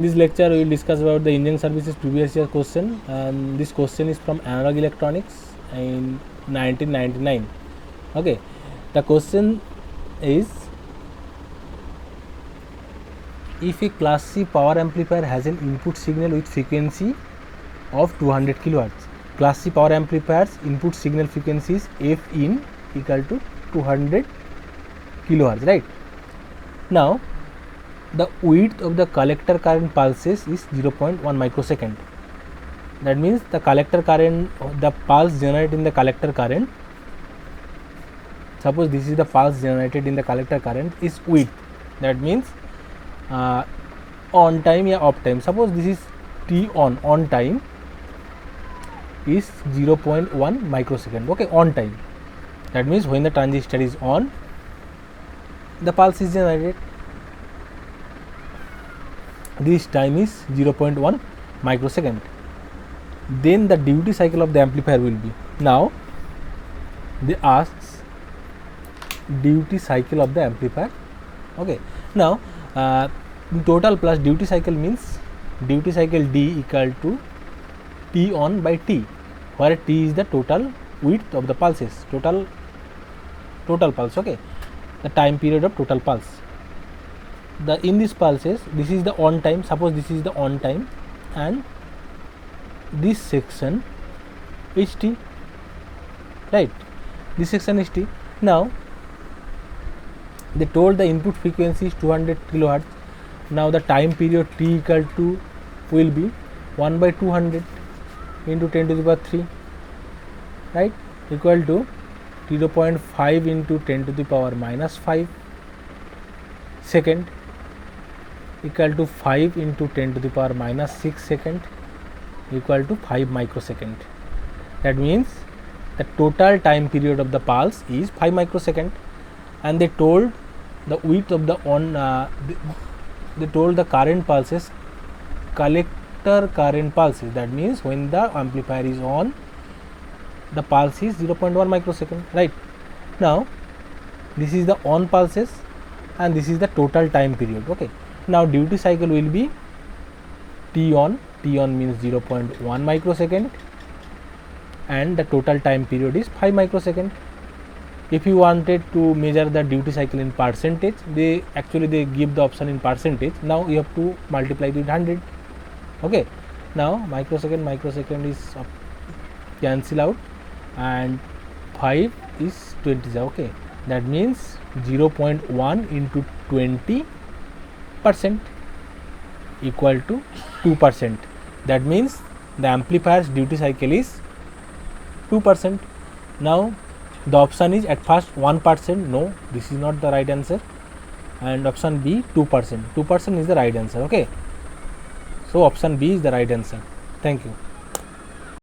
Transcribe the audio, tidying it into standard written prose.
In this lecture, we will discuss about the Indian Services previous year question, and this question is from Analog Electronics in 1999. Okay, the question is, if a class C power amplifier has an input signal with frequency of 200 kilohertz, class C power amplifier's input signal frequency is F in equal to 200 kilohertz, right? Now, the width of the collector current pulses is 0.1 microsecond. That means the collector current, the pulse generated in the collector current, suppose this is the pulse generated in the collector current, is width. That means on time or off time. Suppose this is T on time is 0.1 microsecond. Okay, on time. That means when the transistor is on, the pulse is generated. This time is 0.1 microsecond. Then the duty cycle of the amplifier will be. Now they ask duty cycle of the amplifier. Okay. Now total plus duty cycle means duty cycle D equal to T on by T, where T is the total width of the pulses, total pulse. Okay, the time period of total pulse. In these pulses, this is the on time. Suppose this is the on time, and this section is T, right? This section is T. Now they told the input frequency is 200 kilohertz. Now the time period T equal to will be 1 by 200 into 10 to the power 3, right? Equal to 0.5 into 10 to the power minus 5 second, equal to 5 into 10 to the power minus 6 second, equal to 5 microsecond. That means the total time period of the pulse is 5 microsecond, and they told the width of the they told the current pulses, collector current pulses. That means when the amplifier is on, the pulse is 0.1 microsecond, right? Now this is the on pulses, and this is the total time period. Okay, now duty cycle will be T on means 0.1 microsecond, and the total time period is 5 microsecond. If you wanted to measure the duty cycle in percentage, they give the option in percentage. Now you have to multiply with 100. Okay, now microsecond is cancel out, and 5 is 20. Okay, that means 0.1 into 20% equal to 2%. That means the amplifier's duty cycle is 2%. Now the option is at first 1%. No, this is not the right answer. And option B 2%. 2% is the right answer. Okay, so option B is the right answer. Thank you.